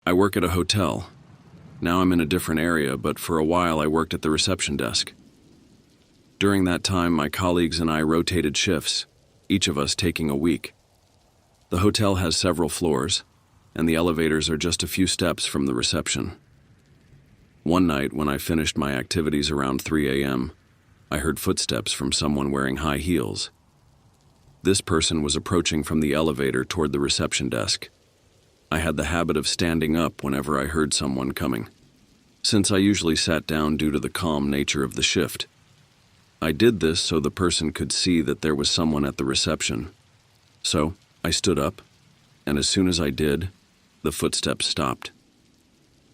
I work at a hotel. Now I'm in a different area, but for a while I worked at the reception desk. During that time, my colleagues and I rotated shifts, each of us taking a week. The hotel has several floors, and the elevators are just a few steps from the reception. One night, when I finished my activities around 3 a.m., I heard footsteps from someone wearing high heels. This person was approaching from the elevator toward the reception desk. I had the habit of standing up whenever I heard someone coming, since I usually sat down due to the calm nature of the shift. I did this so the person could see that there was someone at the reception. So, I stood up, and as soon as I did, the footsteps stopped.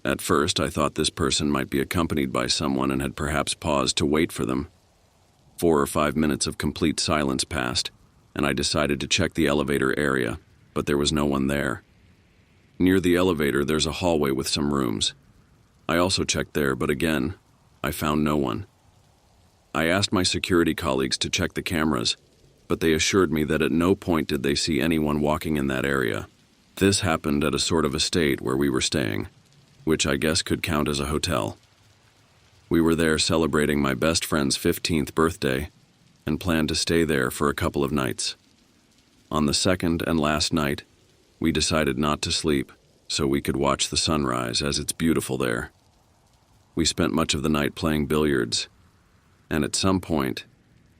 At first, I thought this person might be accompanied by someone and had perhaps paused to wait for them. 4 or 5 minutes of complete silence passed, and I decided to check the elevator area, but there was no one there. Near the elevator, there's a hallway with some rooms. I also checked there, but again, I found no one. I asked my security colleagues to check the cameras, but they assured me that at no point did they see anyone walking in that area. This happened at a sort of estate where we were staying, which I guess could count as a hotel. We were there celebrating my best friend's 15th birthday and planned to stay there for a couple of nights. On the second and last night, we decided not to sleep so we could watch the sunrise as it's beautiful there. We spent much of the night playing billiards, and at some point,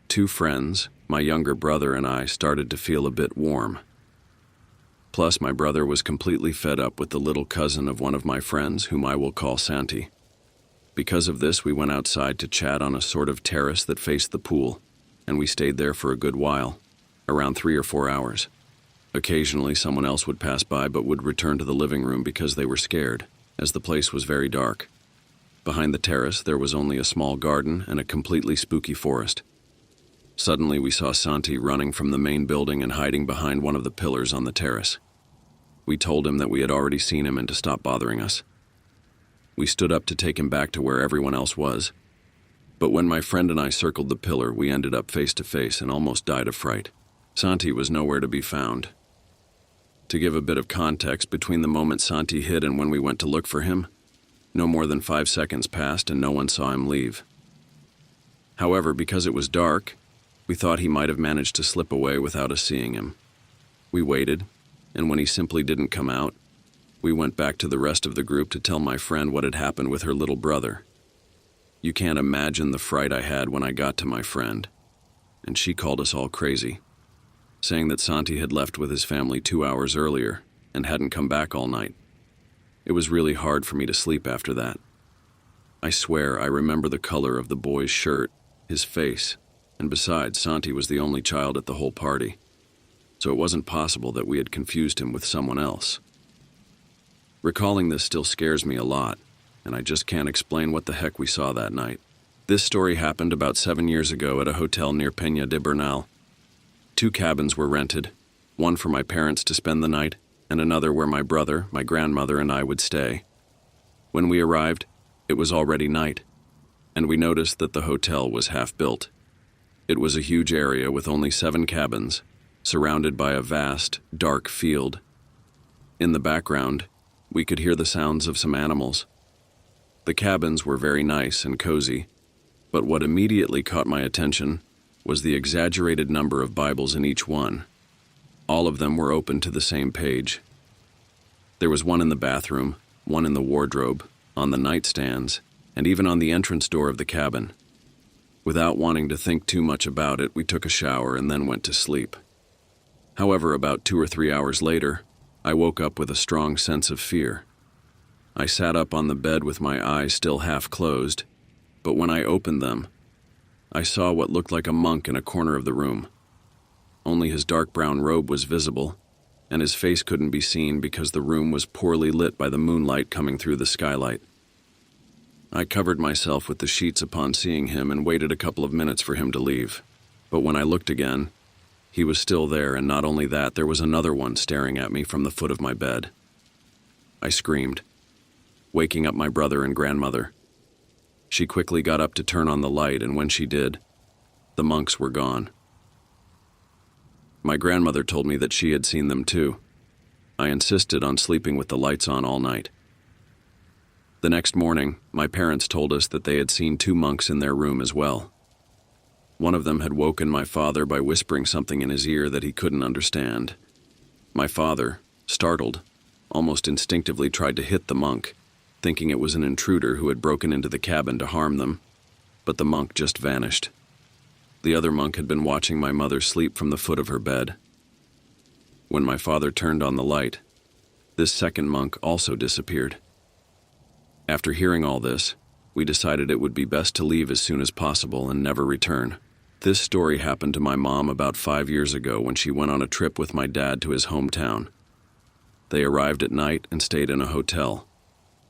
2 friends, my younger brother and I, started to feel a bit warm. Plus, my brother was completely fed up with the little cousin of one of my friends, whom I will call Santi. Because of this, we went outside to chat on a sort of terrace that faced the pool, and we stayed there for a good while, around 3 or 4 hours. Occasionally, someone else would pass by but would return to the living room because they were scared, as the place was very dark. Behind the terrace, there was only a small garden and a completely spooky forest. Suddenly, we saw Santi running from the main building and hiding behind one of the pillars on the terrace. We told him that we had already seen him and to stop bothering us. We stood up to take him back to where everyone else was, but when my friend and I circled the pillar, we ended up face to face and almost died of fright. Santi was nowhere to be found. To give a bit of context, between the moment Santi hid and when we went to look for him, no more than 5 seconds passed and no one saw him leave. However, because it was dark, we thought he might have managed to slip away without us seeing him. We waited, and when he simply didn't come out, we went back to the rest of the group to tell my friend what had happened with her little brother. You can't imagine the fright I had when I got to my friend, and she called us all crazy, saying that Santi had left with his family 2 hours earlier and hadn't come back all night. It was really hard for me to sleep after that. I swear I remember the color of the boy's shirt, his face, and besides, Santi was the only child at the whole party, so it wasn't possible that we had confused him with someone else. Recalling this still scares me a lot, and I just can't explain what the heck we saw that night. This story happened about 7 years ago at a hotel near Peña de Bernal. 2 cabins were rented, one for my parents to spend the night, and another where my brother, my grandmother, and I would stay. When we arrived, it was already night, and we noticed that the hotel was half-built. It was a huge area with only 7 cabins, surrounded by a vast, dark field. In the background, we could hear the sounds of some animals. The cabins were very nice and cozy, but what immediately caught my attention was the exaggerated number of Bibles in each one. All of them were open to the same page. There was one in the bathroom, one in the wardrobe, on the nightstands, and even on the entrance door of the cabin. Without wanting to think too much about it, we took a shower and then went to sleep. However, about 2 or 3 hours later, I woke up with a strong sense of fear. I sat up on the bed with my eyes still half closed, but when I opened them, I saw what looked like a monk in a corner of the room. Only his dark brown robe was visible, and his face couldn't be seen because the room was poorly lit by the moonlight coming through the skylight. I covered myself with the sheets upon seeing him and waited a couple of minutes for him to leave. But when I looked again, he was still there, and not only that, there was another one staring at me from the foot of my bed. I screamed, waking up my brother and grandmother. She quickly got up to turn on the light, and when she did, the monks were gone. My grandmother told me that she had seen them too. I insisted on sleeping with the lights on all night. The next morning, my parents told us that they had seen 2 monks in their room as well. One of them had woken my father by whispering something in his ear that he couldn't understand. My father, startled, almost instinctively tried to hit the monk, thinking it was an intruder who had broken into the cabin to harm them, but the monk just vanished. The other monk had been watching my mother sleep from the foot of her bed. When my father turned on the light, this second monk also disappeared. After hearing all this, we decided it would be best to leave as soon as possible and never return. This story happened to my mom about 5 years ago when she went on a trip with my dad to his hometown. They arrived at night and stayed in a hotel.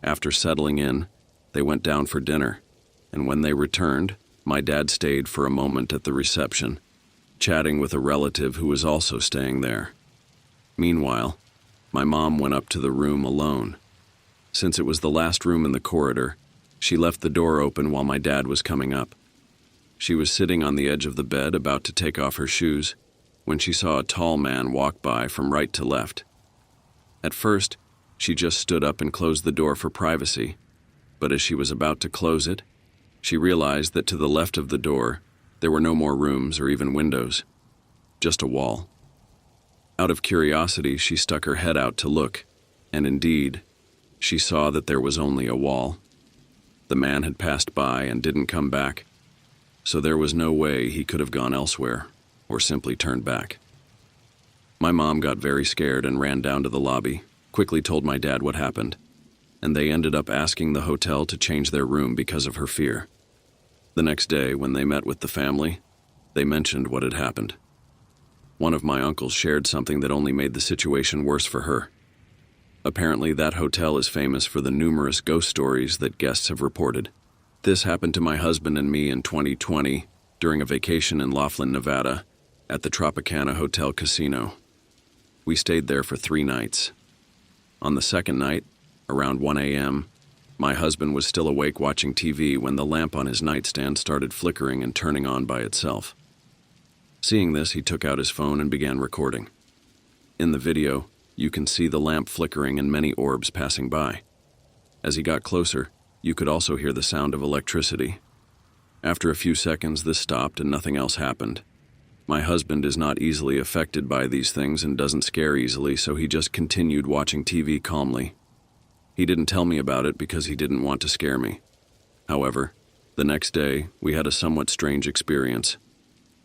After settling in, they went down for dinner, and when they returned, my dad stayed for a moment at the reception, chatting with a relative who was also staying there. Meanwhile, my mom went up to the room alone. Since it was the last room in the corridor, she left the door open while my dad was coming up. She was sitting on the edge of the bed about to take off her shoes when she saw a tall man walk by from right to left. At first, she just stood up and closed the door for privacy, but as she was about to close it, she realized that to the left of the door, there were no more rooms or even windows, just a wall. Out of curiosity, she stuck her head out to look, and indeed, she saw that there was only a wall. The man had passed by and didn't come back, so there was no way he could have gone elsewhere or simply turned back. My mom got very scared and ran down to the lobby, quickly told my dad what happened, and they ended up asking the hotel to change their room because of her fear. The next day, when they met with the family, they mentioned what had happened. One of my uncles shared something that only made the situation worse for her. Apparently, that hotel is famous for the numerous ghost stories that guests have reported. This happened to my husband and me in 2020 during a vacation in Laughlin, Nevada, at the Tropicana Hotel Casino. We stayed there for 3 nights. On the second night, around 1 a.m., my husband was still awake watching TV when the lamp on his nightstand started flickering and turning on by itself. Seeing this, he took out his phone and began recording. In the video, you can see the lamp flickering and many orbs passing by. As he got closer, you could also hear the sound of electricity. After a few seconds, this stopped and nothing else happened. My husband is not easily affected by these things and doesn't scare easily, so he just continued watching TV calmly. He didn't tell me about it because he didn't want to scare me. However, the next day, we had a somewhat strange experience.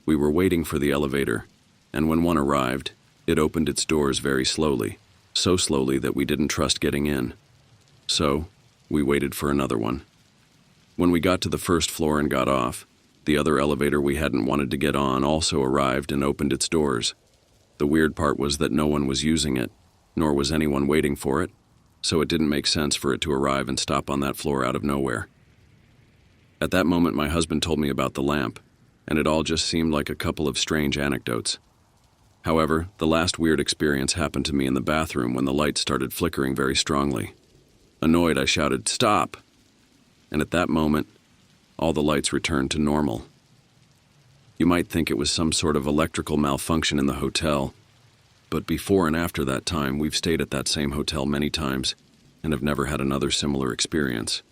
We were waiting for the elevator, and when one arrived, it opened its doors very slowly, so slowly that we didn't trust getting in. So, we waited for another one. When we got to the first floor and got off, the other elevator we hadn't wanted to get on also arrived and opened its doors. The weird part was that no one was using it, nor was anyone waiting for it, so it didn't make sense for it to arrive and stop on that floor out of nowhere. At that moment, my husband told me about the lamp, and it all just seemed like a couple of strange anecdotes. However, the last weird experience happened to me in the bathroom when the light started flickering very strongly. Annoyed, I shouted, "Stop!" And at that moment, all the lights returned to normal. You might think it was some sort of electrical malfunction in the hotel, but before and after that time, we've stayed at that same hotel many times and have never had another similar experience.